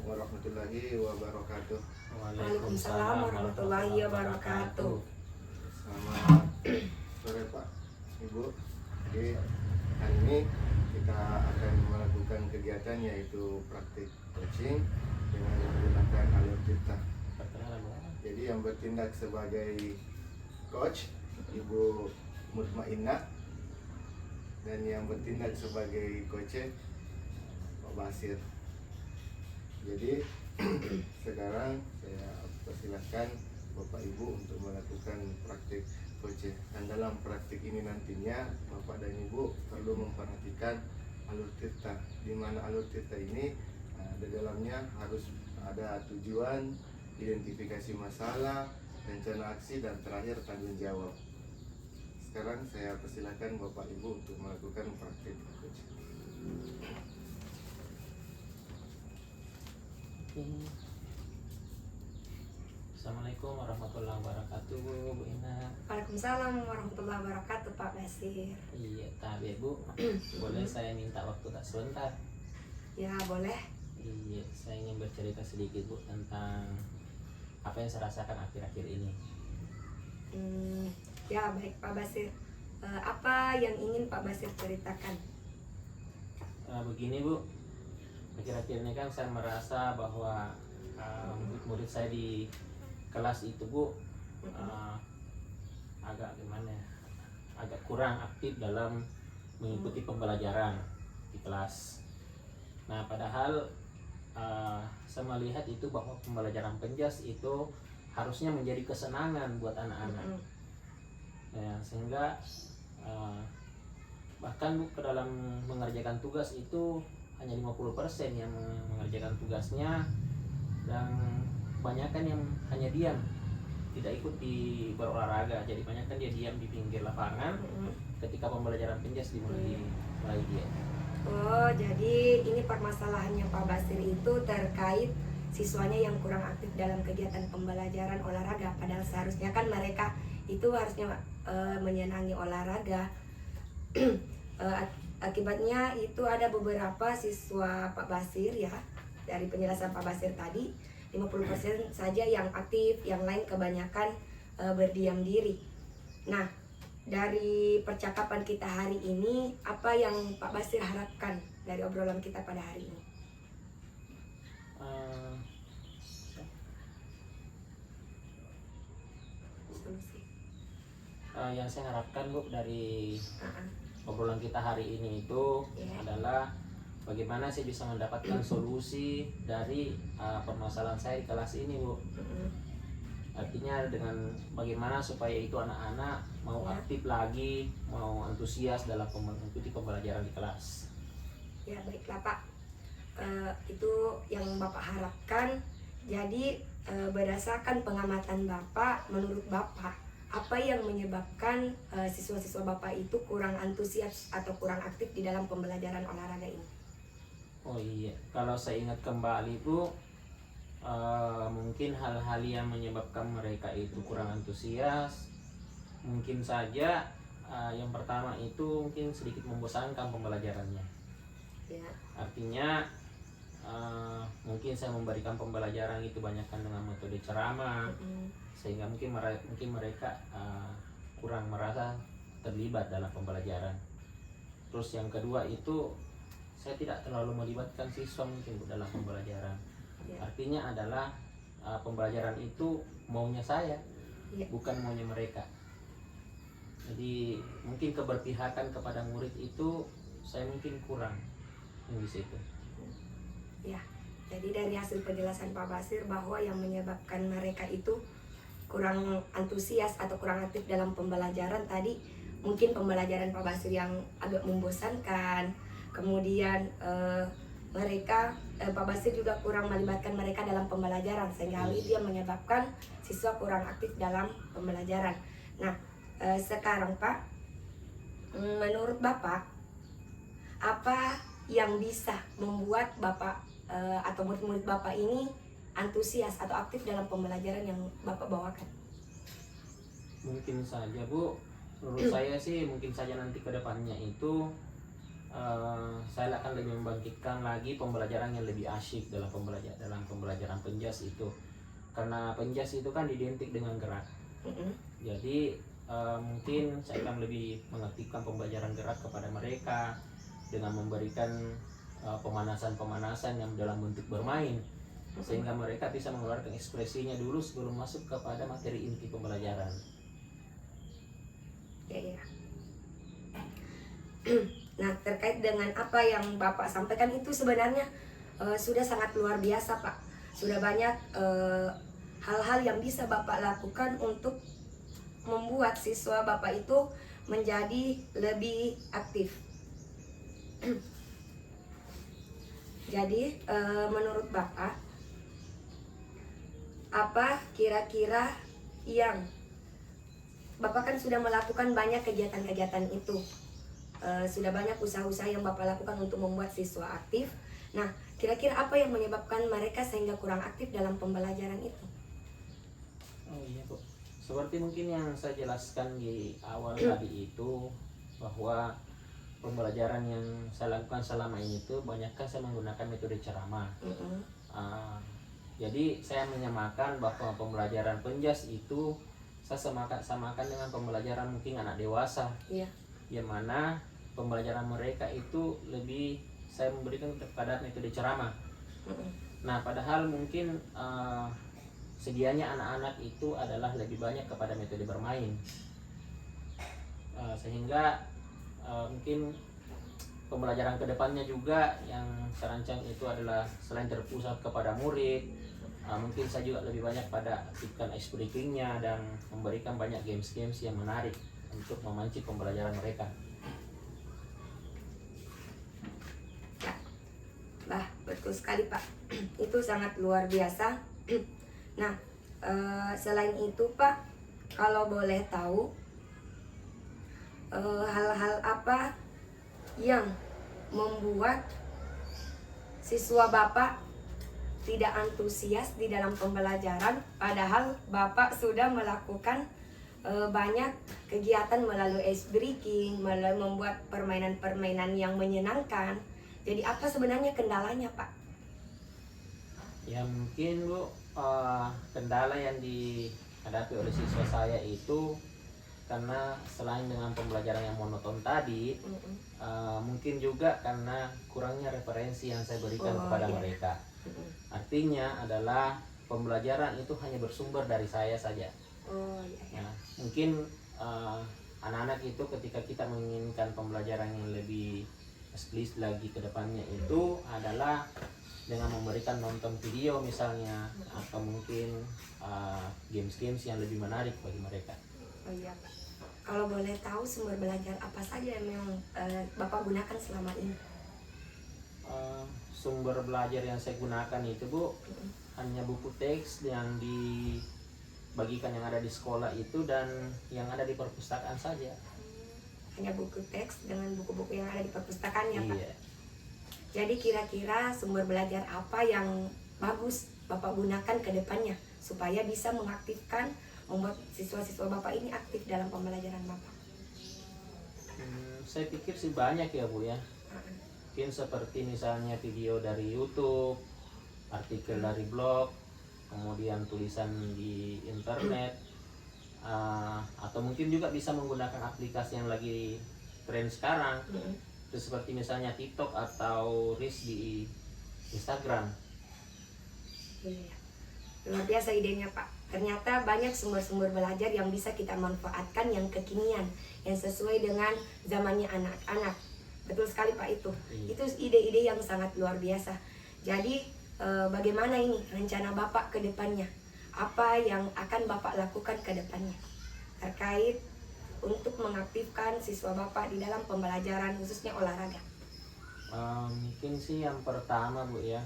warahmatullahi wabarakatuh. Waalaikumsalam warahmatullahi wabarakatuh. Selamat sore Pak, Ibu. Jadi hari ini kita akan melakukan kegiatan yaitu praktik coaching dengan menggunakan alur tirta. Jadi yang bertindak sebagai coach Ibu Mutmainnah dan yang bertindak sebagai coach Pak Basir. Jadi sekarang saya persilahkan Bapak Ibu untuk melakukan praktik coaching. Dan dalam praktik ini nantinya Bapak dan Ibu perlu memperhatikan alur tirta, di mana alur tirta ini di dalamnya harus ada tujuan, identifikasi masalah, rencana aksi, dan terakhir tanggung jawab. Sekarang saya persilahkan Bapak Ibu untuk melakukan praktik coaching. Assalamualaikum warahmatullahi wabarakatuh, Bu Ina. Waalaikumsalam warahmatullahi wabarakatuh, Pak Basir. Iya, tapi Bu, boleh saya minta waktu tak sebentar? Ya, boleh. Iya, saya ingin bercerita sedikit Bu tentang apa yang saya rasakan akhir-akhir ini. Ya, baik Pak Basir. Apa yang ingin Pak Basir ceritakan? Begini Bu, akhir-akhir ini kan saya merasa bahwa murid-murid saya di kelas itu Bu agak gimana ya, agak kurang aktif dalam mengikuti pembelajaran di kelas. Nah, padahal saya melihat itu bahwa pembelajaran penjas itu harusnya menjadi kesenangan buat anak-anak. Ya, sehingga bahkan Bu, ke dalam mengerjakan tugas itu hanya 50% yang mengerjakan tugasnya, dan kebanyakan yang hanya diam, tidak ikut di berolahraga. Jadi banyak kan dia diam di pinggir lapangan ketika pembelajaran penjas dimulai dia. Oh, jadi ini permasalahannya Pak Basir itu terkait siswanya yang kurang aktif dalam kegiatan pembelajaran olahraga. Padahal seharusnya kan mereka itu harusnya menyenangi olahraga. Akibatnya itu ada beberapa siswa Pak Basir ya, dari penjelasan Pak Basir tadi 50% saja yang aktif, yang lain kebanyakan berdiam diri. Nah, dari percakapan kita hari ini, apa yang Pak Basir harapkan dari obrolan kita pada hari ini? Yang saya harapkan Bu dari obrolan kita hari ini itu adalah bagaimana saya bisa mendapatkan solusi dari permasalahan saya di kelas ini Bu. Artinya dengan bagaimana supaya itu anak-anak mau aktif lagi, mau antusias dalam mengikuti pembelajaran di kelas. Ya, baiklah Pak, itu yang Bapak harapkan. Jadi berdasarkan pengamatan Bapak, menurut Bapak apa yang menyebabkan siswa-siswa Bapak itu kurang antusias atau kurang aktif di dalam pembelajaran olahraga ini? Oh iya, kalau saya ingat kembali Bu, mungkin hal-hal yang menyebabkan mereka itu kurang antusias, mungkin saja yang pertama itu mungkin sedikit membosankan pembelajarannya. Ya. Artinya mungkin saya memberikan pembelajaran itu banyakkan dengan metode ceramah, sehingga mungkin mereka kurang merasa terlibat dalam pembelajaran. Terus yang kedua itu saya tidak terlalu melibatkan siswa mungkin dalam pembelajaran. Artinya adalah pembelajaran itu maunya saya, bukan maunya mereka. Jadi mungkin keberpihakan kepada murid itu saya mungkin kurang di situ. Ya, jadi dari hasil penjelasan Pak Basir bahwa yang menyebabkan mereka itu kurang antusias atau kurang aktif dalam pembelajaran tadi mungkin pembelajaran Pak Basir yang agak membosankan. Kemudian Pak Basir juga kurang melibatkan mereka dalam pembelajaran, sehingga hal itu yang menyebabkan siswa kurang aktif dalam pembelajaran. Nah, sekarang Pak, menurut Bapak apa yang bisa membuat Bapak atau murid-murid Bapak ini antusias atau aktif dalam pembelajaran yang Bapak bawakan? Mungkin saja Bu, menurut saya sih mungkin saja nanti ke depannya itu saya akan lebih membangkitkan lagi pembelajaran yang lebih asyik dalam pembelajaran penjas itu, karena penjas itu kan identik dengan gerak. Jadi mungkin saya akan lebih mengaktifkan pembelajaran gerak kepada mereka dengan memberikan pemanasan-pemanasan yang dalam bentuk bermain, sehingga mereka bisa mengeluarkan ekspresinya dulu sebelum masuk kepada materi inti pembelajaran. Ya. Nah, terkait dengan apa yang Bapak sampaikan itu sebenarnya sudah sangat luar biasa, Pak. Sudah banyak hal-hal yang bisa Bapak lakukan untuk membuat siswa Bapak itu menjadi lebih aktif. Jadi, menurut Bapak, apa kira-kira yang Bapak kan sudah melakukan banyak kegiatan-kegiatan itu, sudah banyak usaha-usaha yang Bapak lakukan untuk membuat siswa aktif. Nah, kira-kira apa yang menyebabkan mereka sehingga kurang aktif dalam pembelajaran itu? Oh iya Bu, seperti mungkin yang saya jelaskan di awal tadi itu, bahwa pembelajaran yang saya lakukan selama ini itu banyakkan saya menggunakan metode ceramah. Jadi saya menyamakan bahwa pembelajaran penjas itu saya samakan dengan pembelajaran mungkin anak dewasa, yang mana pembelajaran mereka itu lebih saya memberikan kepada metode ceramah. Nah, padahal mungkin sedianya anak-anak itu adalah lebih banyak kepada metode bermain, sehingga mungkin pembelajaran kedepannya juga yang saya rancang itu adalah selain terpusat kepada murid, mungkin saya juga lebih banyak pada aktifkan ice breakingnya dan memberikan banyak games-games yang menarik untuk memancing pembelajaran mereka. Bah, betul sekali Pak. Itu sangat luar biasa. Nah, selain itu Pak, kalau boleh tahu hal-hal apa yang membuat siswa Bapak tidak antusias di dalam pembelajaran, padahal Bapak sudah melakukan banyak kegiatan melalui ice breaking, melalui membuat permainan-permainan yang menyenangkan. Jadi apa sebenarnya kendalanya, Pak? Ya mungkin Bu, kendala yang dihadapi oleh siswa saya itu karena selain dengan pembelajaran yang monoton tadi, mungkin juga karena kurangnya referensi yang saya berikan kepada mereka. Artinya adalah pembelajaran itu hanya bersumber dari saya saja. Nah, mungkin anak-anak itu ketika kita menginginkan pembelajaran yang lebih eksplisit lagi ke depannya itu adalah dengan memberikan nonton video misalnya, atau mungkin games-games yang lebih menarik bagi mereka. Oh iya Pak. Kalau boleh tahu sumber belajar apa saja yang memang Bapak gunakan selama ini? Sumber belajar yang saya gunakan itu Bu, hanya buku teks yang dibagikan yang ada di sekolah itu dan yang ada di perpustakaan saja. Hanya buku teks dengan buku-buku yang ada di perpustakaan ya Pak? Iya. Jadi kira-kira sumber belajar apa yang bagus Bapak gunakan ke depannya supaya bisa mengaktifkan, membuat siswa-siswa Bapak ini aktif dalam pembelajaran Bapak? Saya pikir sih banyak ya Bu ya. Mungkin seperti misalnya video dari YouTube, artikel dari blog, kemudian tulisan di internet, atau mungkin juga bisa menggunakan aplikasi yang lagi tren sekarang, itu seperti misalnya TikTok atau Reels di Instagram. Iya. Luar biasa idenya Pak. Ternyata banyak sumber-sumber belajar yang bisa kita manfaatkan yang kekinian, yang sesuai dengan zamannya anak-anak. Betul sekali Pak itu. Itu ide-ide yang sangat luar biasa. Jadi bagaimana ini rencana Bapak ke depannya? Apa yang akan Bapak lakukan ke depannya terkait untuk mengaktifkan siswa Bapak di dalam pembelajaran khususnya olahraga? Mungkin sih yang pertama Bu ya.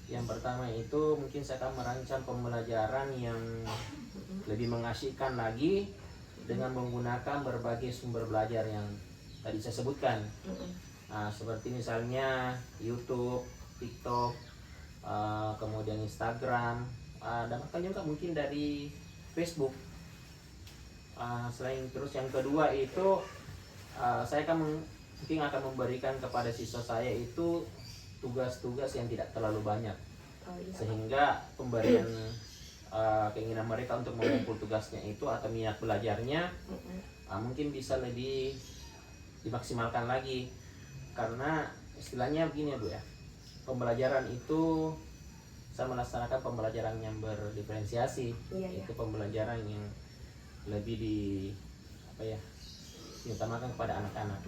Yang pertama itu mungkin saya akan merancang pembelajaran yang lebih mengasyikkan lagi dengan menggunakan berbagai sumber belajar yang tadi saya sebutkan. Seperti misalnya YouTube, TikTok, kemudian Instagram, dan bahkan juga mungkin dari Facebook. Selain terus yang kedua itu saya akan mungkin akan memberikan kepada siswa saya itu tugas-tugas yang tidak terlalu banyak, Oh iya. sehingga pemberian keinginan mereka untuk mengumpul tugasnya itu atau minat belajarnya mungkin bisa lebih dimaksimalkan lagi. Karena istilahnya begini ya Bu ya, pembelajaran itu saya melaksanakan pembelajaran yang berdiferensiasi. Iya. Itu pembelajaran yang lebih diutamakan kepada anak-anak.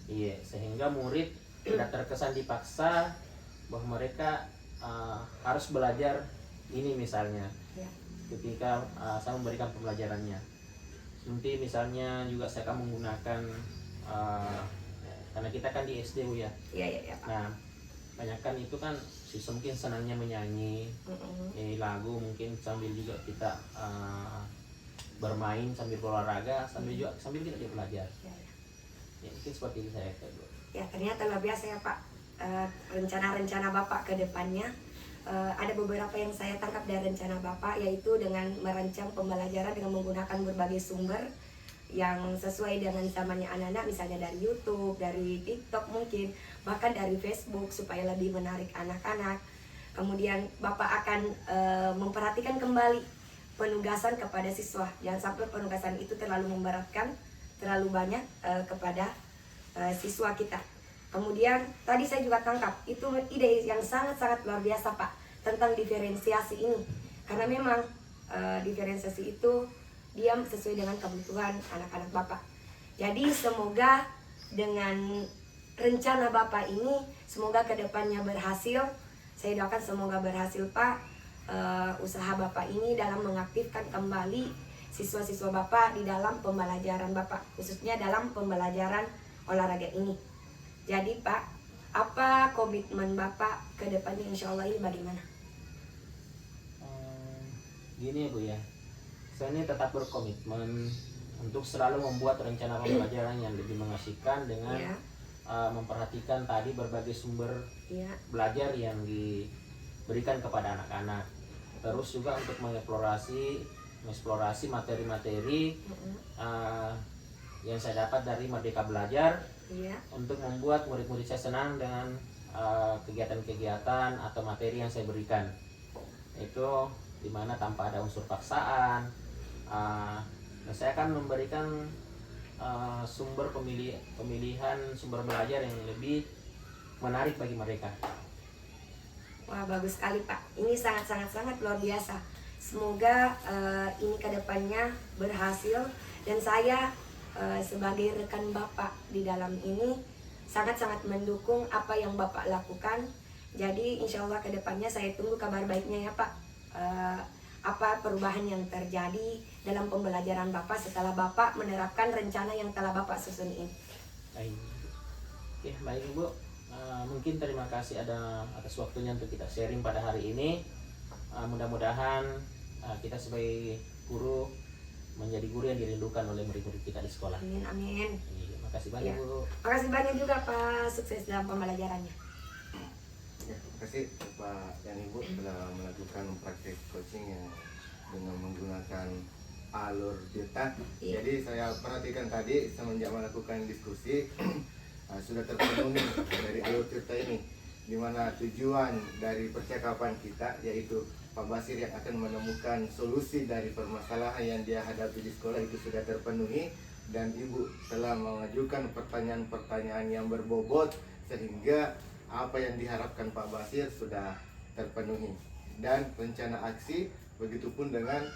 Iya, sehingga murid tidak terkesan dipaksa bahwa mereka harus belajar ini misalnya. Iya. Ketika saya memberikan pembelajarannya, nanti misalnya juga saya akan menggunakan karena kita kan di SD Bu ya. Iya Pak. Nah, banyakkan itu kan siswa mungkin senangnya menyanyi lagu, mungkin sambil juga kita bermain sambil berolahraga sambil kita juga belajar. Ya, mungkin seperti itu saya Bu. Ya ternyata luar biasa ya Pak, rencana-rencana Bapak ke depannya. Ada beberapa yang saya tangkap dari rencana Bapak, yaitu dengan merancang pembelajaran dengan menggunakan berbagai sumber yang sesuai dengan zamannya anak-anak, misalnya dari YouTube, dari TikTok mungkin, bahkan dari Facebook supaya lebih menarik anak-anak. Kemudian Bapak akan memperhatikan kembali penugasan kepada siswa, jangan sampai penugasan itu terlalu memberatkan, terlalu banyak kepada siswa kita. Kemudian tadi saya juga tangkap itu ide yang sangat-sangat luar biasa Pak tentang diferensiasi ini, karena memang diferensiasi itu dia sesuai dengan kebutuhan anak-anak Bapak. Jadi semoga dengan rencana Bapak ini semoga kedepannya berhasil. Saya doakan semoga berhasil Pak, usaha Bapak ini dalam mengaktifkan kembali siswa-siswa Bapak di dalam pembelajaran Bapak, khususnya dalam pembelajaran olahraga ini. Jadi Pak, apa komitmen Bapak ke depannya, insya Allah ini bagaimana? Gini ya Bu ya, saya ini tetap berkomitmen untuk selalu membuat rencana pembelajaran yang lebih mengasihkan dengan memperhatikan tadi berbagai sumber belajar yang diberikan kepada anak-anak. Terus juga untuk mengeksplorasi materi-materi yang saya dapat dari Merdeka Belajar, untuk membuat murid-murid saya senang dengan kegiatan-kegiatan atau materi yang saya berikan. Itu dimana tanpa ada unsur paksaan. Dan saya akan memberikan pemilihan sumber belajar yang lebih menarik bagi mereka. Wah, bagus sekali Pak. Ini sangat luar biasa. Semoga ini kedepannya berhasil, dan saya sebagai rekan Bapak di dalam ini sangat-sangat mendukung apa yang Bapak lakukan. Jadi insya Allah kedepannya saya tunggu kabar baiknya ya Pak. Apa perubahan yang terjadi dalam pembelajaran Bapak setelah Bapak menerapkan rencana yang telah Bapak susun ini. Baik. Oke, baik Ibu. Mungkin terima kasih atas waktunya untuk kita sharing pada hari ini. Mudah-mudahan kita sebagai guru menjadi guru yang dirindukan oleh murid-murid kita di sekolah. Amin, amin. Terima kasih banyak Bu. Makasih banyak juga Pak, sukses dalam pembelajarannya. Ya, terima kasih Pak dan Ibu telah melakukan praktik coaching yang dengan menggunakan alur cerita. Jadi saya perhatikan tadi semenjak melakukan diskusi sudah terpenuhi dari alur cerita ini, di mana tujuan dari percakapan kita yaitu Pak Basir yang akan menemukan solusi dari permasalahan yang dia hadapi di sekolah itu sudah terpenuhi, dan Ibu telah mengajukan pertanyaan-pertanyaan yang berbobot sehingga apa yang diharapkan Pak Basir sudah terpenuhi, dan rencana aksi begitupun dengan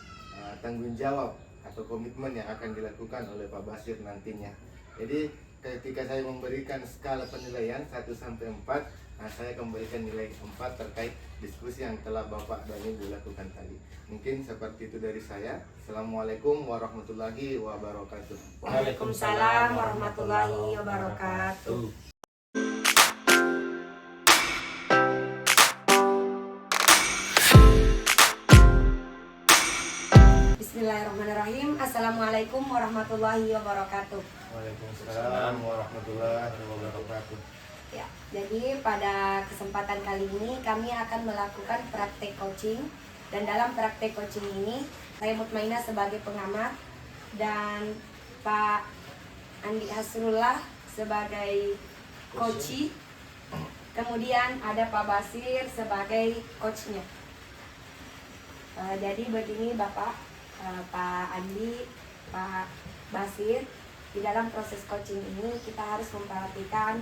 tanggung jawab atau komitmen yang akan dilakukan oleh Pak Basir nantinya. Jadi ketika saya memberikan skala penilaian 1 sampai 4, saya akan memberikan nilai 4 terkait diskusi yang telah Bapak dan Ibu lakukan tadi. Mungkin seperti itu dari saya. Assalamualaikum warahmatullahi wabarakatuh. Waalaikumsalam warahmatullahi wabarakatuh. Bismillahirrahmanirrahim. Assalamualaikum warahmatullahi wabarakatuh. Waalaikumsalam warahmatullahi wabarakatuh. Ya, jadi pada kesempatan kali ini kami akan melakukan praktek coaching, dan dalam praktek coaching ini saya Mutmainah sebagai pengamat dan Pak Andi Hasrullah sebagai coach, kemudian ada Pak Basir sebagai coachnya. Jadi begini Bapak, Pak Andi, Pak Basir, di dalam proses coaching ini kita harus memperhatikan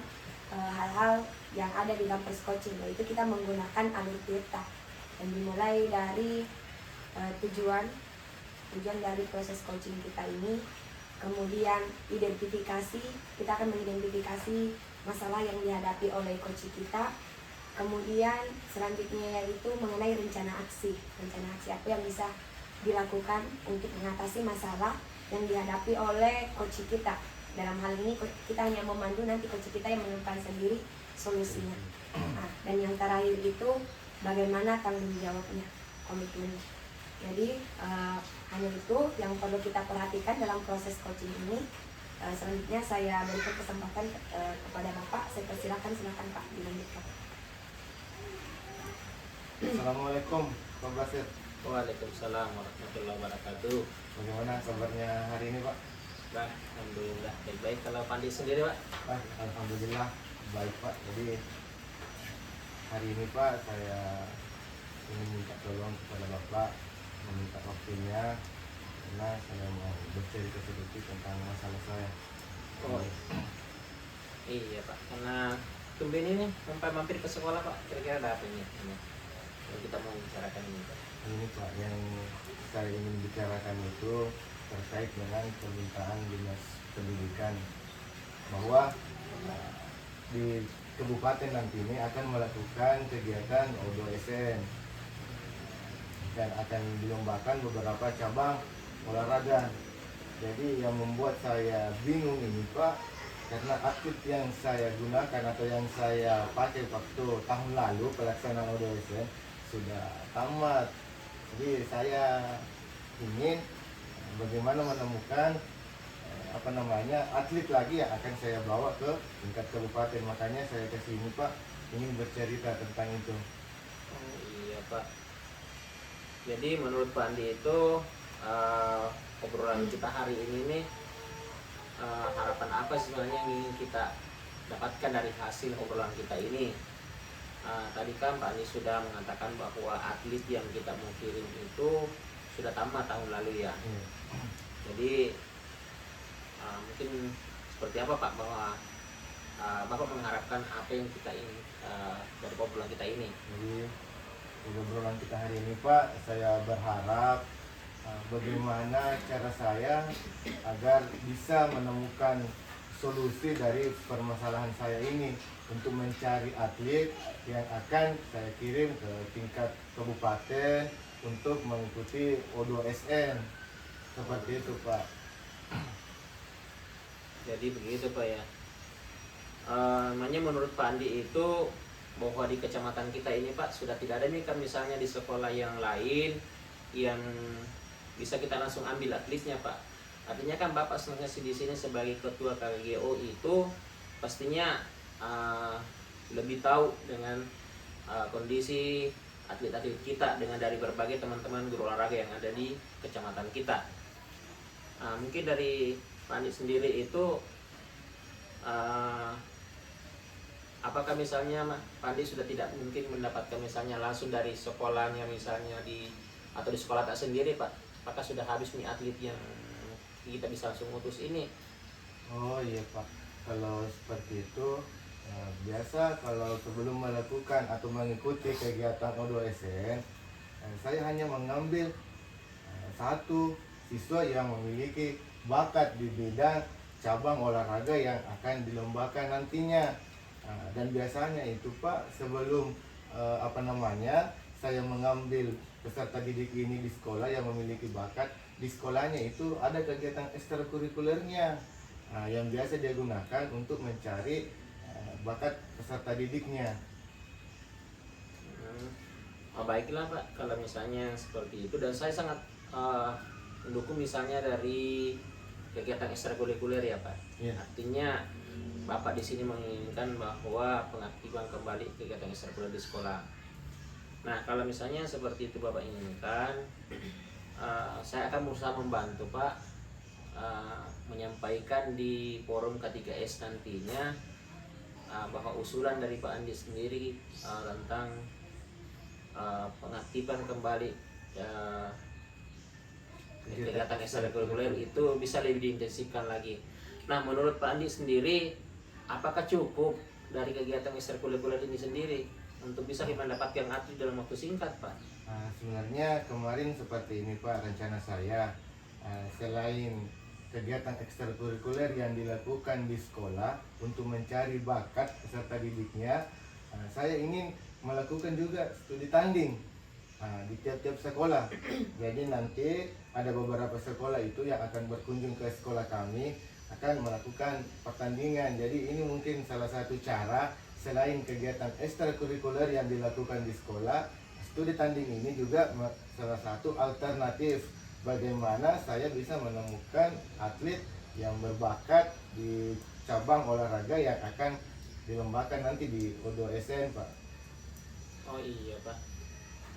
hal-hal yang ada di dalam proses coaching, yaitu kita menggunakan alur Tirta yang dimulai dari tujuan dari proses coaching kita ini. Kemudian identifikasi, kita akan mengidentifikasi masalah yang dihadapi oleh coach kita. Kemudian selanjutnya yaitu mengenai rencana aksi apa yang bisa dilakukan untuk mengatasi masalah yang dihadapi oleh coach kita. Dalam hal ini kita hanya memandu, nanti coach kita yang menemukan sendiri solusinya. Nah, dan yang terakhir itu bagaimana tanggung jawabnya, komitmennya. Jadi hanya itu yang perlu kita perhatikan dalam proses coaching ini. Selanjutnya saya berikan kesempatan kepada Bapak. Saya persilakan, silakan Pak dilanjutkan. Assalamualaikum Pak Basir. Waalaikumsalam warahmatullahi wabarakatuh. Bagaimana kabarnya hari ini Pak? Pak, alhamdulillah baik-baik. Kalau Pandi sendiri Pak? Alhamdulillah baik Pak. Jadi hari ini Pak saya ingin minta tolong kepada Bapak, meminta waktunya karena saya mau bercerita sedikit tentang masalah saya. Oh, iya Pak, karena tumben ini mampir ke sekolah Pak. Kira-kira ada apa ini? Yang kita mau bicarakan ini Pak. Ini Pak, yang saya ingin bicarakan itu terkait dengan permintaan dinas pendidikan bahwa di kabupaten nanti ini akan melakukan kegiatan O2SN dan akan dilombakan beberapa cabang olahraga. Jadi yang membuat saya bingung ini Pak, karena atlet yang saya gunakan atau yang saya pakai waktu tahun lalu pelaksanaan O2SN sudah tamat. Jadi saya ingin bagaimana menemukan atlet lagi yang akan saya bawa ke tingkat kabupaten. Makanya saya ke sini Pak, ingin bercerita tentang itu. Oh, iya Pak. Jadi menurut Pak Andi itu obrolan kita hari ini nih, harapan apa sih sebenarnya yang ingin kita dapatkan dari hasil obrolan kita ini? Tadi kan Pak Andi sudah mengatakan bahwa atlet yang kita mau kirim itu sudah tamat tahun lalu ya. Jadi mungkin seperti apa Pak, bahwa Bapak mengharapkan apa yang kita ingin dari obrolan kita ini? Jadi di obrolan kita hari ini Pak, saya berharap bagaimana cara saya agar bisa menemukan solusi dari permasalahan saya ini untuk mencari atlet yang akan saya kirim ke tingkat kabupaten untuk mengikuti O2SN. Seperti itu Pak. Jadi begitu Pak ya. Namanya menurut Pak Andi itu bahwa di kecamatan kita ini Pak sudah tidak ada nih kan misalnya di sekolah yang lain yang bisa kita langsung ambil atletnya Pak. Artinya kan Bapak sebenarnya di sini sebagai ketua KGO itu pastinya lebih tahu dengan kondisi atlet-atlet kita dengan dari berbagai teman-teman guru olahraga yang ada di kecamatan kita. Mungkin dari Pak Andi sendiri itu apakah misalnya Pak Andi sudah tidak mungkin mendapatkan misalnya langsung dari sekolahnya misalnya atau di sekolah tak sendiri Pak, apakah sudah habis nih atlet yang kita bisa langsung utus ini? Oh iya Pak, kalau seperti itu biasa kalau sebelum melakukan atau mengikuti kegiatan O2SN, saya hanya mengambil satu siswa yang memiliki bakat di bidang cabang olahraga yang akan dilombakan nantinya. Dan biasanya itu Pak, sebelum saya mengambil peserta didik ini di sekolah yang memiliki bakat, di sekolahnya itu ada kegiatan ekstrakurikulernya yang biasa dia gunakan untuk mencari bakat peserta didiknya. Baiklah Pak, kalau misalnya seperti itu, dan saya sangat mendukung misalnya dari kegiatan ekstrakurikuler ya Pak. Artinya Bapak di sini menginginkan bahwa pengaktifan kembali kegiatan ekstrakurikuler di sekolah. Nah, kalau misalnya seperti itu Bapak inginkan, saya akan berusaha membantu Pak menyampaikan di forum K3S nantinya bahwa usulan dari Pak Andi sendiri tentang pengaktifan kembali kegiatan ekstrakurikuler itu bisa lebih diintensifkan lagi. Nah, menurut Pak Andi sendiri, apakah cukup dari kegiatan ekstrakurikuler ini sendiri untuk bisa mendapatkan atlet dalam waktu singkat, Pak? Sebenarnya kemarin seperti ini Pak, rencana saya selain kegiatan ekstrakurikuler yang dilakukan di sekolah untuk mencari bakat peserta didiknya, saya ingin melakukan juga studi tanding di tiap-tiap sekolah. Jadi nanti ada beberapa sekolah itu yang akan berkunjung ke sekolah kami akan melakukan pertandingan. Jadi ini mungkin salah satu cara selain kegiatan ekstrakurikuler yang dilakukan di sekolah, studi tanding ini juga salah satu alternatif bagaimana saya bisa menemukan atlet yang berbakat di cabang olahraga yang akan dilombakan nanti di O2SN, Pak. Oh iya, Pak.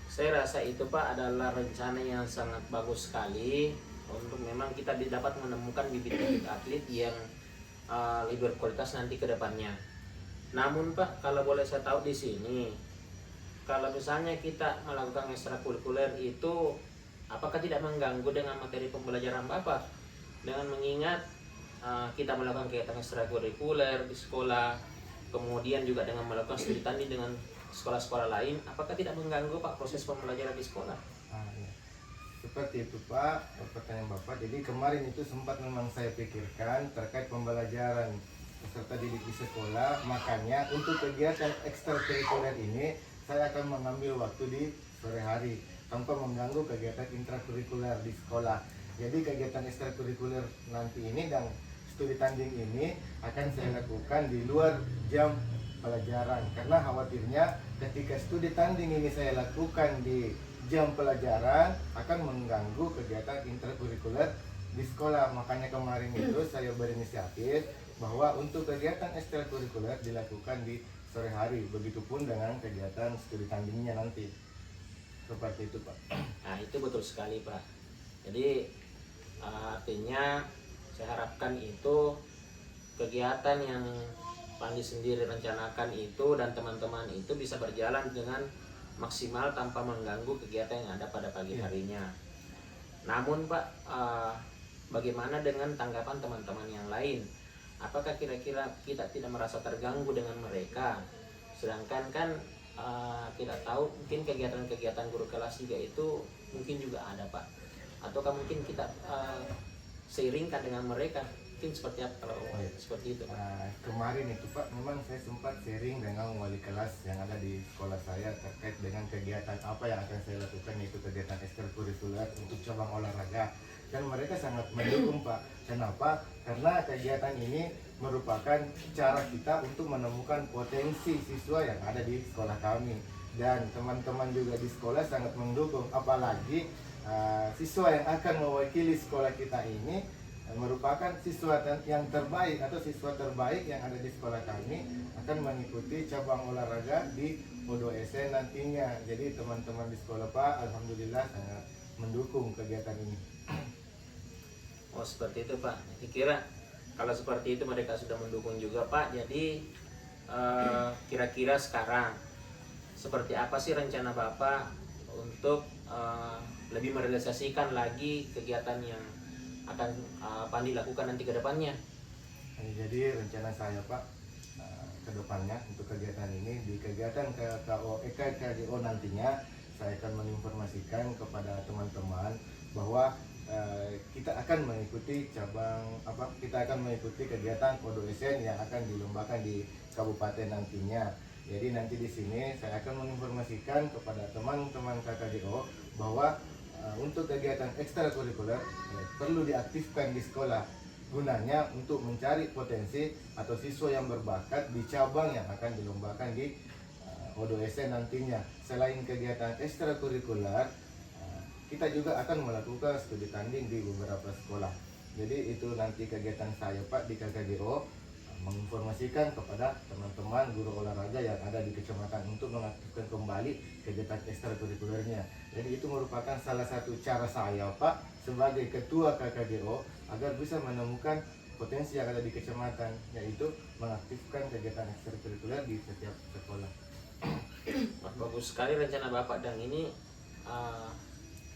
Saya rasa itu, Pak, adalah rencana yang sangat bagus sekali untuk memang kita dapat menemukan bibit-bibit atlet yang lebih berkualitas nanti ke depannya. Namun, Pak, kalau boleh saya tahu di sini, kalau misalnya kita melakukan ekstrakurikuler itu apakah tidak mengganggu dengan materi pembelajaran Bapak? Dengan mengingat kita melakukan kegiatan ekstrakurikuler di sekolah, kemudian juga dengan melakukan studi tanding dengan sekolah-sekolah lain, apakah tidak mengganggu Pak proses pembelajaran di sekolah? Ya. Seperti itu Pak, pertanyaan Bapak. Jadi kemarin itu sempat memang saya pikirkan terkait pembelajaran peserta didik di sekolah, makanya untuk kegiatan ekstrakurikuler ini saya akan mengambil waktu di sore hari tanpa mengganggu kegiatan intrakurikuler di sekolah. Jadi kegiatan ekstrakurikuler nanti ini dan studi tanding ini akan saya lakukan di luar jam pelajaran, karena khawatirnya ketika studi tanding ini saya lakukan di jam pelajaran akan mengganggu kegiatan intrakurikuler di sekolah. Makanya kemarin itu saya berinisiatif bahwa untuk kegiatan ekstrakurikuler dilakukan di sore hari, begitupun dengan kegiatan studi tandingnya nanti. Seperti itu Pak. Nah, itu betul sekali Pak. Jadi artinya saya harapkan itu kegiatan yang Pandi sendiri rencanakan itu dan teman-teman itu bisa berjalan dengan maksimal tanpa mengganggu kegiatan yang ada pada pagi harinya. Namun Pak, bagaimana dengan tanggapan teman-teman yang lain? Apakah kira-kira kita tidak merasa terganggu dengan mereka? Sedangkan kan kita tahu mungkin kegiatan-kegiatan guru kelas juga itu mungkin juga ada Pak. Ataukah mungkin kita seiringkan dengan mereka? Mungkin seperti apa kalau seperti itu? Kemarin itu Pak, memang saya sempat sharing dengan wali kelas yang ada di sekolah saya terkait dengan kegiatan apa yang akan saya lakukan, yaitu kegiatan ekstrakurikuler untuk cabang olahraga, dan mereka sangat mendukung Pak. Kenapa? Karena kegiatan ini merupakan cara kita untuk menemukan potensi siswa yang ada di sekolah kami, dan teman-teman juga di sekolah sangat mendukung, apalagi siswa yang akan mewakili sekolah kita ini merupakan siswa yang terbaik atau siswa terbaik yang ada di sekolah kami akan mengikuti cabang olahraga di O2SN nantinya. Jadi teman-teman di sekolah Pak, alhamdulillah sangat mendukung kegiatan ini. Oh seperti itu Pak. Kira kalau seperti itu mereka sudah mendukung juga Pak. Jadi kira-kira sekarang seperti apa sih rencana Bapak untuk lebih merealisasikan lagi kegiatan yang akan Pandi lakukan nanti ke depannya? Jadi rencana saya Pak ke depannya untuk kegiatan ini, di kegiatan KKO nantinya saya akan menginformasikan kepada teman-teman bahwa kita akan mengikuti kita akan mengikuti kegiatan O2SN yang akan dilombakan di kabupaten nantinya. Jadi nanti di sini saya akan menginformasikan kepada teman-teman KKDO bahwa untuk kegiatan ekstrakurikuler perlu diaktifkan di sekolah, gunanya untuk mencari potensi atau siswa yang berbakat di cabang yang akan dilombakan di O2SN nantinya. Selain kegiatan ekstrakurikuler, kita juga akan melakukan studi tanding di beberapa sekolah. Jadi itu nanti kegiatan saya Pak di KKGO. menginformasikan kepada teman-teman guru olahraga yang ada di kecamatan untuk mengaktifkan kembali kegiatan ekstrakurikulernya. Jadi itu merupakan salah satu cara saya Pak sebagai ketua KKGO agar bisa menemukan potensi yang ada di kecamatan, yaitu mengaktifkan kegiatan ekstrakurikuler di setiap sekolah. Wah, bagus sekali rencana Bapak, dan ini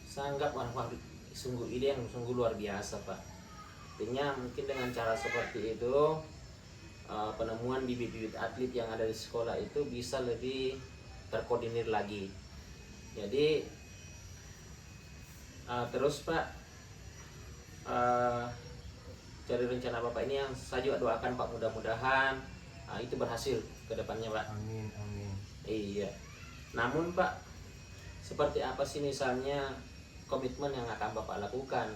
saya anggap sungguh ide yang sungguh luar biasa Pak. Artinya mungkin dengan cara seperti itu penemuan bibit-bibit atlet yang ada di sekolah itu bisa lebih terkoordinir lagi. Jadi terus Pak, dari rencana Bapak ini yang saya juga doakan Pak, mudah-mudahan itu berhasil ke depannya Pak. Amin, amin. Iya. Namun Pak, seperti apa sih misalnya komitmen yang akan Bapak lakukan?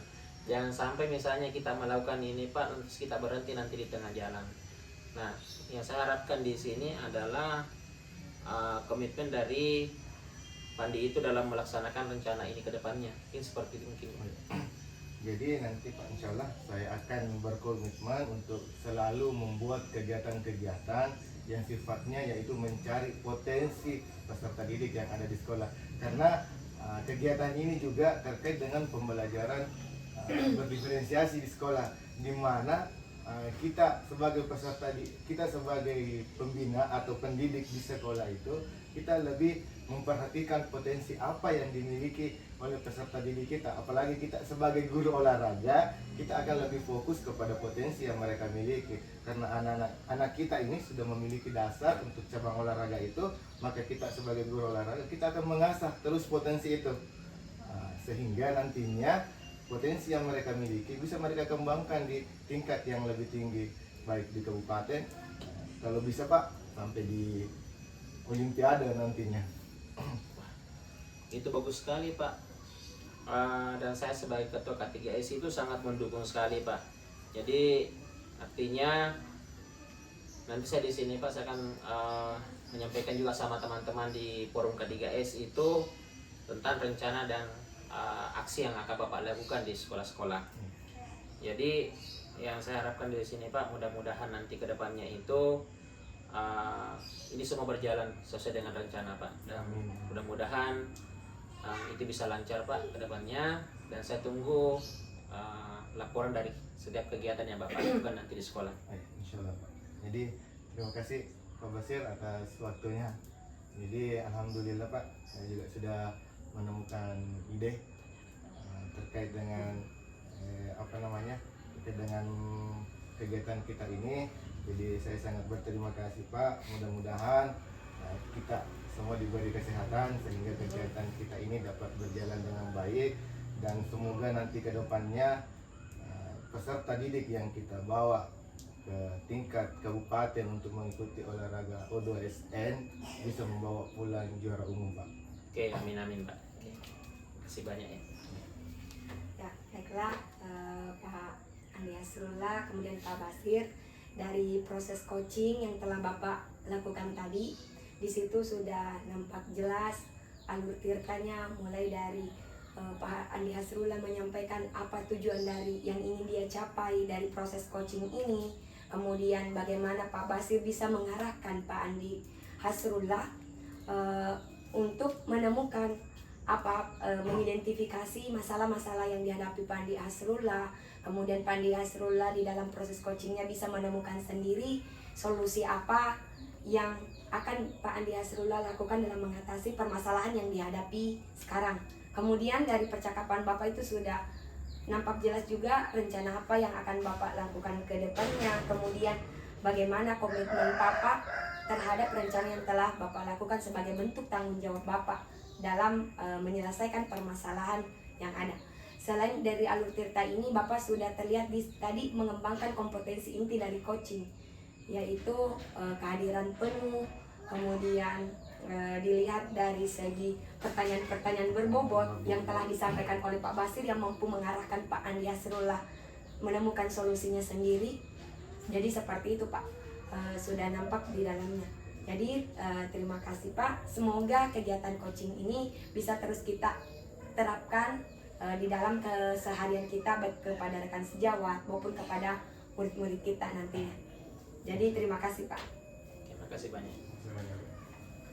Jangan sampai misalnya kita melakukan ini Pak, terus kita berhenti nanti di tengah jalan. Nah, yang saya harapkan di sini adalah komitmen dari Pandi itu dalam melaksanakan rencana ini ke depannya. Mungkin seperti itu mungkin. Jadi nanti Pak, insya Allah saya akan berkomitmen untuk selalu membuat kegiatan-kegiatan yang sifatnya yaitu mencari potensi peserta didik yang ada di sekolah. Karena kegiatan ini juga terkait dengan pembelajaran berdiferensiasi di sekolah, di mana kita sebagai kita sebagai pembina atau pendidik di sekolah itu kita lebih memperhatikan potensi apa yang dimiliki oleh peserta didik kita. Apalagi kita sebagai guru olahraga, kita akan lebih fokus kepada potensi yang mereka miliki. Karena anak-anak kita ini sudah memiliki dasar untuk cabang olahraga itu, maka kita sebagai guru olahraga kita akan mengasah terus potensi itu, sehingga nantinya potensi yang mereka miliki bisa mereka kembangkan di tingkat yang lebih tinggi, baik di kabupaten, kalau bisa Pak sampai di Olimpiade nantinya. Itu bagus sekali Pak. Dan saya sebagai ketua K3S itu sangat mendukung sekali Pak. Jadi artinya nanti saya di sini Pak, saya akan menyampaikan juga sama teman-teman di forum K3S itu tentang rencana dan aksi yang akan Bapak lakukan di sekolah-sekolah. Jadi yang saya harapkan dari sini Pak, mudah-mudahan nanti ke depannya itu ini semua berjalan sesuai dengan rencana Pak, dan mudah-mudahan itu bisa lancar Pak ke depannya, dan saya tunggu laporan dari setiap kegiatan yang Bapak lakukan nanti di sekolah. Insya Allah Pak. Jadi terima kasih Pak Basir atas waktunya. Jadi alhamdulillah Pak, saya juga sudah menemukan ide terkait dengan terkait dengan kegiatan kita ini. Jadi saya sangat berterima kasih Pak. Mudah-mudahan kita semua diberi kesehatan sehingga kegiatan kita ini dapat berjalan dengan baik, dan semoga nanti ke depannya peserta didik yang kita bawa ke tingkat kabupaten untuk mengikuti olahraga O2SN bisa membawa pulang juara umum Pak. Oke, amin amin Pak. Oke. Terima kasih banyak ya. Ya, baiklah Pak Andi Hasrullah, kemudian Pak Basir, dari proses coaching yang telah Bapak lakukan tadi, di situ sudah nampak jelas alur tirtanya, mulai dari Pak Andi Hasrullah menyampaikan apa tujuan dari yang ingin dia capai dari proses coaching ini, kemudian bagaimana Pak Basir bisa mengarahkan Pak Andi Hasrullah untuk menemukan mengidentifikasi masalah-masalah yang dihadapi Pak Andi Hasrullah. Kemudian Pak Andi Hasrullah di dalam proses coachingnya bisa menemukan sendiri solusi apa yang akan Pak Andi Hasrullah lakukan dalam mengatasi permasalahan yang dihadapi sekarang. Kemudian dari percakapan Bapak itu sudah nampak jelas juga rencana apa yang akan Bapak lakukan ke depannya. Kemudian bagaimana komitmen Bapak terhadap rencana yang telah Bapak lakukan sebagai bentuk tanggung jawab Bapak dalam menyelesaikan permasalahan yang ada. Selain dari alur tirta ini, Bapak sudah terlihat tadi mengembangkan kompetensi inti dari coaching, yaitu kehadiran penuh, kemudian dilihat dari segi pertanyaan-pertanyaan berbobot yang telah disampaikan oleh Pak Basir yang mampu mengarahkan Pak Andi Hasrullah menemukan solusinya sendiri. Jadi seperti itu Pak, sudah nampak di dalamnya. Jadi terima kasih Pak, semoga kegiatan coaching ini bisa terus kita terapkan di dalam keseharian kita, baik kepada rekan sejawat maupun kepada murid-murid kita nantinya. Jadi terima kasih Pak. Terima kasih banyak.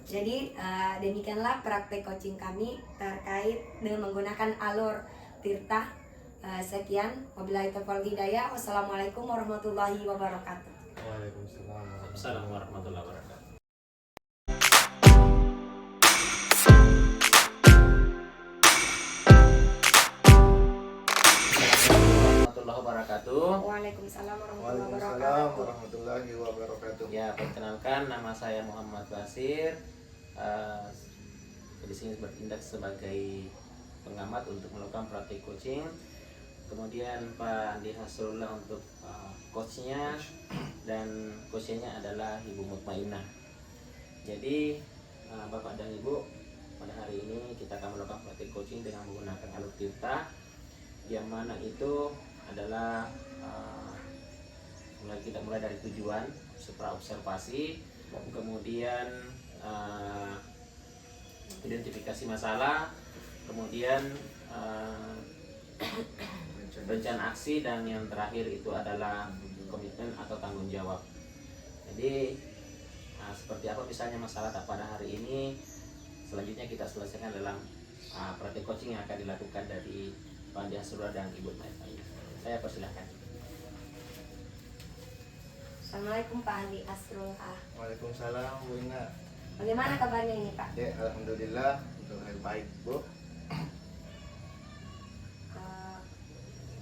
Jadi demikianlah praktek coaching kami terkait dengan menggunakan alur tirta. Sekian, wabillahi taufiq wal hidayah. Wassalamualaikum warahmatullahi wabarakatuh. Waalaikumsalam. Assalamualaikum warahmatullahi wabarakatuh. Warahmatullahi wabarakatuh. Waalaikumsalam warahmatullahi Waalaikumsalam wabarakatuh. warahmatullahi wabarakatuh. Ya, perkenalkan nama saya Muhammad Basir. Di sini bertindak sebagai pengamat untuk melakukan praktik coaching. Kemudian Pak Andi Hasrullah untuk coachnya, dan coachnya adalah Ibu Mutmainah. Jadi Bapak dan Ibu, pada hari ini kita akan melakukan praktik coaching dengan menggunakan alur tirta, yang mana itu adalah kita mulai dari tujuan, supra observasi, kemudian identifikasi masalah, kemudian rencana aksi, dan yang terakhir itu adalah komitmen atau tanggung jawab. Jadi seperti apa misalnya masalah pada hari ini, selanjutnya kita selesaikan dalam praktik coaching yang akan dilakukan dari Pak Andi Hasrullah dan Ibu Maimunah. Saya persilahkan. Assalamualaikum Pak Andi Hasrullah. Waalaikumsalam Bu Ina. Bagaimana kabarnya ini Pak? Ya, alhamdulillah untuk hari baik Bu.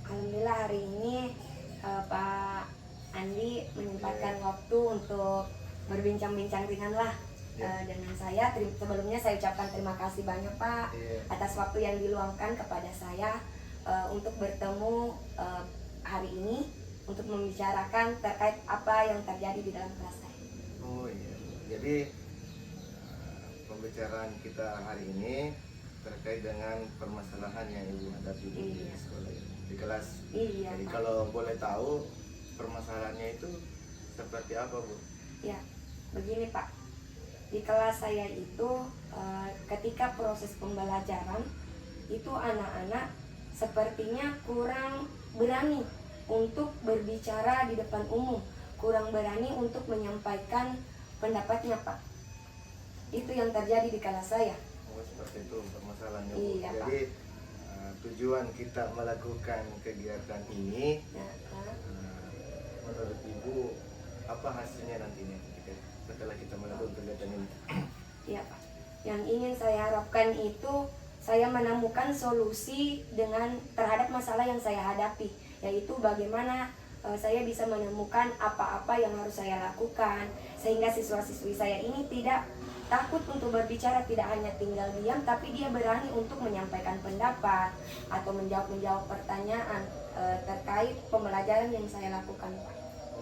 Alhamdulillah hari ini Pak Andi menyempatkan waktu untuk berbincang-bincang ringan lah dengan saya. Sebelumnya saya ucapkan terima kasih banyak Pak atas waktu yang diluangkan kepada saya untuk bertemu hari ini untuk membicarakan terkait apa yang terjadi di dalam kelas saya. Oh iya. Jadi pembicaraan kita hari ini terkait dengan permasalahan yang Ibu hadapi di sekolah ini, di kelas. Iya, Jadi Pak. kalau boleh tahu permasalahannya itu seperti apa Bu? Ya, begini Pak. Di kelas saya itu ketika proses pembelajaran itu anak-anak sepertinya kurang berani untuk berbicara di depan umum, kurang berani untuk menyampaikan pendapatnya Pak. Itu yang terjadi di kelas saya. Oh, seperti itu permasalahannya Bu. Iya, Pak. Jadi tujuan kita melakukan kegiatan ini, menurut Ibu apa hasilnya nantinya setelah kita melakukan kegiatan ini? Iya Pak. Yang ingin saya harapkan itu saya menemukan solusi terhadap masalah yang saya hadapi, yaitu bagaimana saya bisa menemukan apa-apa yang harus saya lakukan sehingga siswa-siswi saya ini tidak takut untuk berbicara, tidak hanya tinggal diam, tapi dia berani untuk menyampaikan pendapat atau menjawab pertanyaan terkait pembelajaran yang saya lakukan Pak.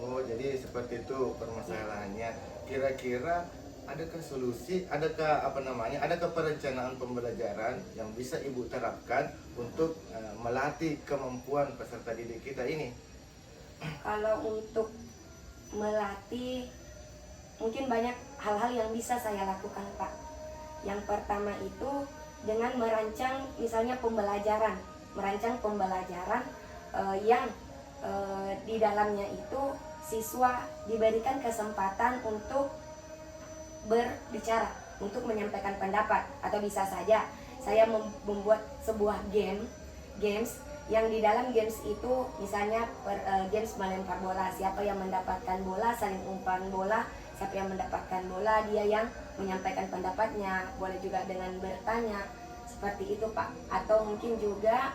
Oh, jadi seperti itu permasalahannya. Kira-kira adakah solusi, adakah perencanaan pembelajaran yang bisa Ibu terapkan untuk melatih kemampuan peserta didik kita ini? Kalau untuk melatih, mungkin banyak hal-hal yang bisa saya lakukan Pak. Yang pertama itu dengan merancang misalnya pembelajaran yang di dalamnya itu siswa diberikan kesempatan untuk berbicara, untuk menyampaikan pendapat, atau bisa saja saya membuat sebuah games yang di dalam games itu misalnya games melempar bola, siapa yang mendapatkan bola saling umpan bola, siapa yang mendapatkan bola dia yang menyampaikan pendapatnya, boleh juga dengan bertanya seperti itu Pak. Atau mungkin juga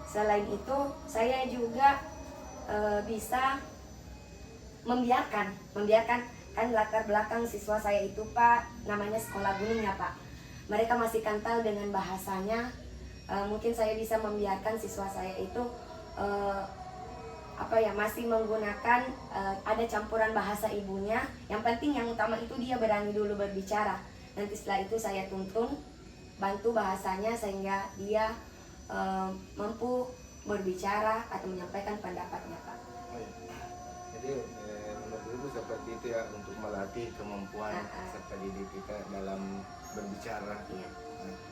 selain itu saya juga bisa membiarkan kan latar belakang siswa saya itu Pak namanya sekolah gunung ya Pak, mereka masih kental dengan bahasanya. Mungkin saya bisa membiarkan siswa saya itu masih menggunakan ada campuran bahasa ibunya. Yang penting yang utama itu dia berani dulu berbicara. Nanti setelah itu saya tuntun, bantu bahasanya sehingga dia mampu berbicara atau menyampaikan pendapatnya Pak. Jadi menurut Ibu seperti itu ya, untuk melatih kemampuan peserta didik kita dalam berbicara. Iya.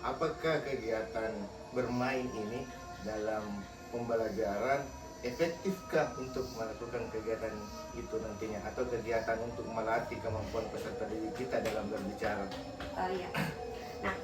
Apakah kegiatan bermain ini dalam pembelajaran efektifkah untuk melakukan kegiatan itu nantinya, atau kegiatan untuk melatih kemampuan peserta didik kita dalam berbicara? Ya. Nah,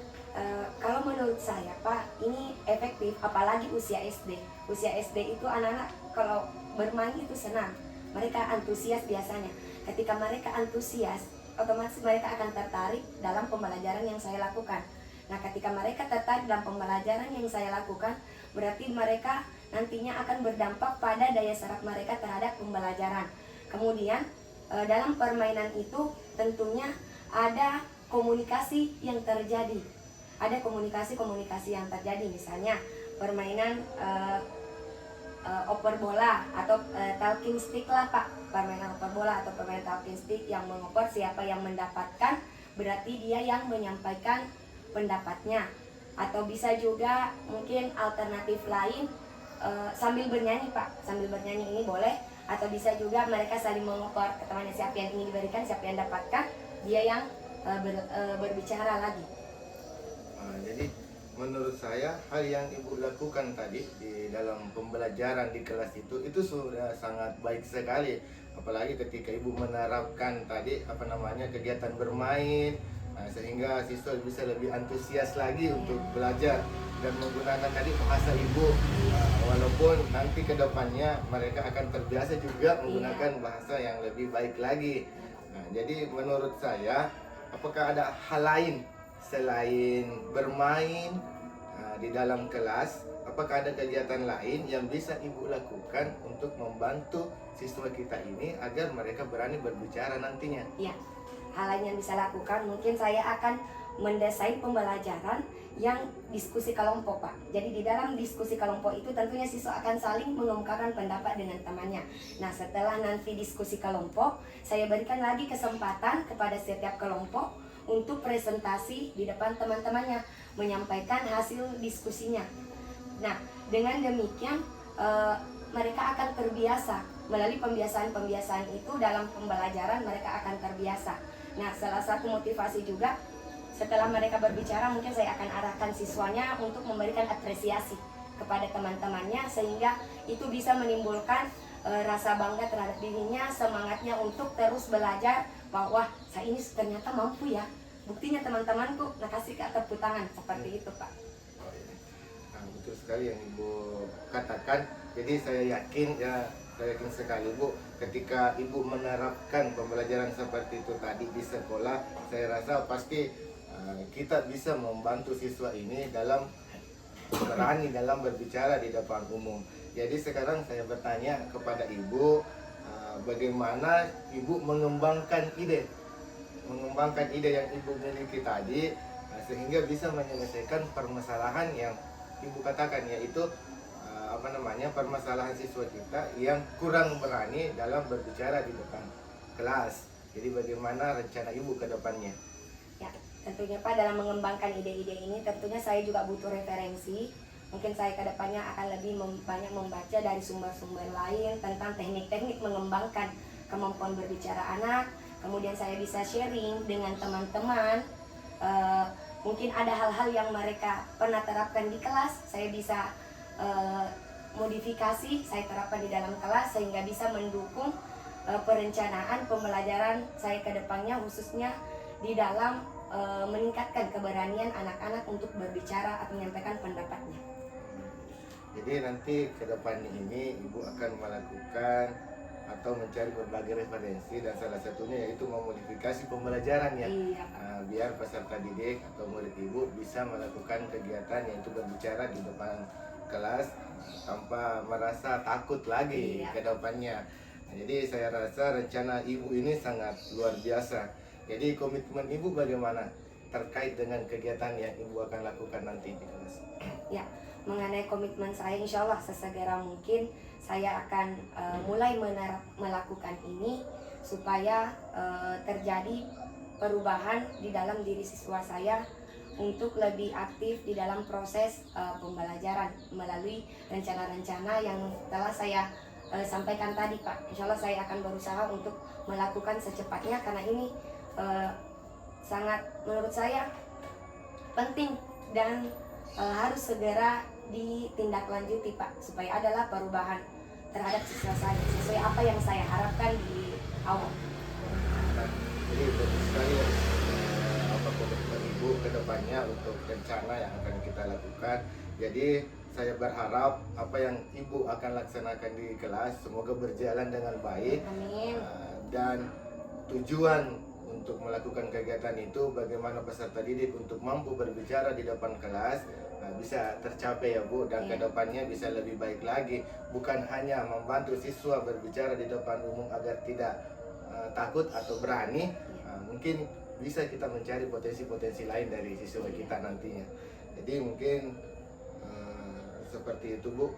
kalau menurut saya Pak, ini efektif, apalagi usia SD. Usia SD itu anak-anak kalau bermain itu senang, mereka antusias biasanya. Ketika mereka antusias, otomatis mereka akan tertarik dalam pembelajaran yang saya lakukan. Nah, ketika mereka tertarik dalam pembelajaran yang saya lakukan, berarti mereka nantinya akan berdampak pada daya serap mereka terhadap pembelajaran. Kemudian dalam permainan itu tentunya ada komunikasi yang terjadi. Ada komunikasi yang terjadi, misalnya permainan oper bola atau talking stick lah Pak. Permainan oper bola atau permainan talking stick yang mengoper, siapa yang mendapatkan berarti dia yang menyampaikan pendapatnya. Atau bisa juga mungkin alternatif lain sambil bernyanyi Pak, sambil bernyanyi ini boleh. Atau bisa juga mereka saling mengoper ke temannya, siapa yang ingin diberikan, siapa yang dapatkan, dia yang berbicara lagi. Jadi menurut saya hal yang ibu lakukan tadi di dalam pembelajaran di kelas itu sudah sangat baik sekali, apalagi ketika ibu menerapkan tadi kegiatan bermain, sehingga siswa bisa lebih antusias lagi untuk belajar dan menggunakan tadi bahasa ibu, walaupun nanti ke depannya mereka akan terbiasa juga menggunakan bahasa yang lebih baik lagi. Jadi menurut saya, apakah ada hal lain selain bermain di dalam kelas? Apakah ada kegiatan lain yang bisa ibu lakukan untuk membantu siswa kita ini agar mereka berani berbicara nantinya? Ya, hal lain yang bisa lakukan, mungkin saya akan mendesain pembelajaran yang diskusi kelompok Pak. Jadi di dalam diskusi kelompok itu tentunya siswa akan saling mengemukakan pendapat dengan temannya. Nah, setelah nanti diskusi kelompok, saya berikan lagi kesempatan kepada setiap kelompok untuk presentasi di depan teman-temannya, menyampaikan hasil diskusinya. Nah, dengan demikian mereka akan terbiasa. Melalui pembiasaan-pembiasaan itu dalam pembelajaran mereka akan terbiasa. Nah, salah satu motivasi juga setelah mereka berbicara, mungkin saya akan arahkan siswanya untuk memberikan apresiasi kepada teman-temannya, sehingga itu bisa menimbulkan rasa bangga terhadap dirinya, semangatnya untuk terus belajar, bahwa saya ini ternyata mampu ya. Buktinya teman-temanku, nah kasih tepuk tangan, seperti itu Pak. Betul sekali yang ibu katakan. Jadi saya yakin sekali Bu, ketika ibu menerapkan pembelajaran seperti itu tadi di sekolah, saya rasa pasti kita bisa membantu siswa ini dalam berani dalam berbicara di depan umum. Jadi sekarang saya bertanya kepada ibu, bagaimana ibu mengembangkan ide yang ibu miliki tadi, sehingga bisa menyelesaikan permasalahan yang ibu katakan, yaitu permasalahan siswa kita yang kurang berani dalam berbicara di depan kelas. Jadi bagaimana rencana ibu ke depannya? Ya, tentunya Pak, dalam mengembangkan ide-ide ini tentunya saya juga butuh referensi. Mungkin saya ke depannya akan lebih banyak membaca dari sumber-sumber lain tentang teknik-teknik mengembangkan kemampuan berbicara anak. Kemudian saya bisa sharing dengan teman-teman. Mungkin ada hal-hal yang mereka pernah terapkan di kelas, saya bisa modifikasi, saya terapkan di dalam kelas, sehingga bisa mendukung perencanaan pembelajaran saya ke depannya, khususnya di dalam meningkatkan keberanian anak-anak untuk berbicara atau menyampaikan pendapatnya. Jadi nanti ke depan ini ibu akan melakukan atau mencari berbagai referensi, dan salah satunya yaitu memodifikasi pembelajaran ya. Iya. Biar peserta didik atau murid ibu bisa melakukan kegiatan yaitu berbicara di depan kelas tanpa merasa takut lagi ke depannya. Jadi saya rasa rencana ibu ini sangat luar biasa. Jadi komitmen ibu bagaimana terkait dengan kegiatan yang ibu akan lakukan nanti di kelas? Ya, mengenai komitmen saya, insya Allah sesegera mungkin saya akan mulai melakukan ini supaya terjadi perubahan di dalam diri siswa saya untuk lebih aktif di dalam proses pembelajaran melalui rencana-rencana yang telah saya sampaikan tadi Pak. Insya Allah saya akan berusaha untuk melakukan secepatnya, karena ini sangat menurut saya penting dan harus segera ditindaklanjuti Pak, supaya adalah perubahan terhadap siswa saya sesuai apa yang saya harapkan di awal. Jadi bagus sekali ya apa komitmen Ibu ke depannya untuk rencana yang akan kita lakukan. Jadi saya berharap apa yang Ibu akan laksanakan di kelas semoga berjalan dengan baik. Amin. Dan tujuan untuk melakukan kegiatan itu bagaimana peserta didik untuk mampu berbicara di depan kelas bisa tercapai ya Bu, dan kedepannya bisa lebih baik lagi, bukan hanya membantu siswa berbicara di depan umum agar tidak takut atau berani. Mungkin bisa kita mencari potensi-potensi lain dari siswa kita nantinya. Jadi mungkin seperti itu Bu,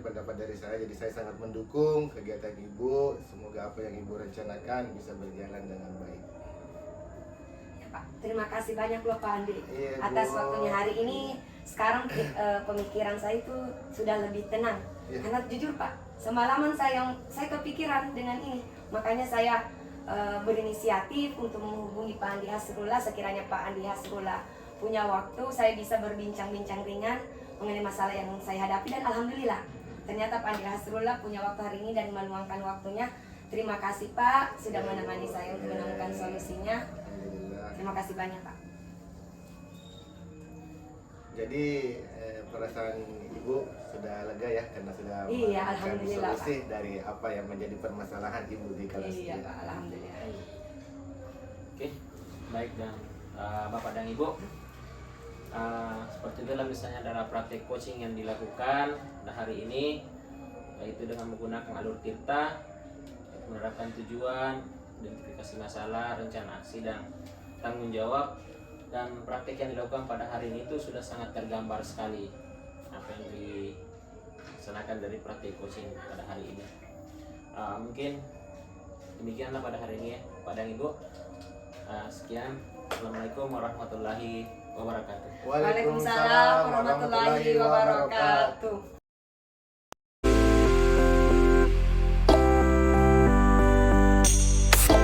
pendapat dari saya. Jadi saya sangat mendukung kegiatan Ibu. Semoga apa yang Ibu rencanakan bisa berjalan dengan baik. Ya, Pak. Terima kasih banyak loh Pak Andi Iya, atas Bu. waktunya hari ini. Sekarang pemikiran saya itu sudah lebih tenang. Iya. Karena jujur Pak, semalaman saya kepikiran dengan ini. Makanya saya berinisiatif untuk menghubungi Pak Andi Hasrullah. Sekiranya Pak Andi Hasrullah punya waktu, saya bisa berbincang-bincang ringan mengenai masalah yang saya hadapi, dan alhamdulillah ternyata Pak Andi Hasrullah punya waktu hari ini dan meluangkan waktunya. Terima kasih Pak sudah menemani saya untuk menemukan solusinya. Alhamdulillah. Terima kasih banyak Pak. Jadi perasaan Ibu sudah lega ya karena sudah Iya, menemukan alhamdulillah, solusi dari apa yang menjadi permasalahan Ibu di kelas. Iya Pak, alhamdulillah. Oke, baik, dan Bapak dan Ibu, seperti itulah misalnya adalah praktek coaching yang dilakukan pada hari ini, yaitu dengan menggunakan alur tirta, menerapkan tujuan, identifikasi masalah, rencana aksi, dan tanggung jawab. Dan praktek yang dilakukan pada hari ini itu sudah sangat tergambar sekali apa yang dilaksanakan dari praktek coaching pada hari ini. Mungkin demikianlah pada hari ini ya Pak dan Ibu. Sekian, Assalamualaikum warahmatullahi wabarakatuh. Waalaikumsalam warahmatullahi wabarakatuh.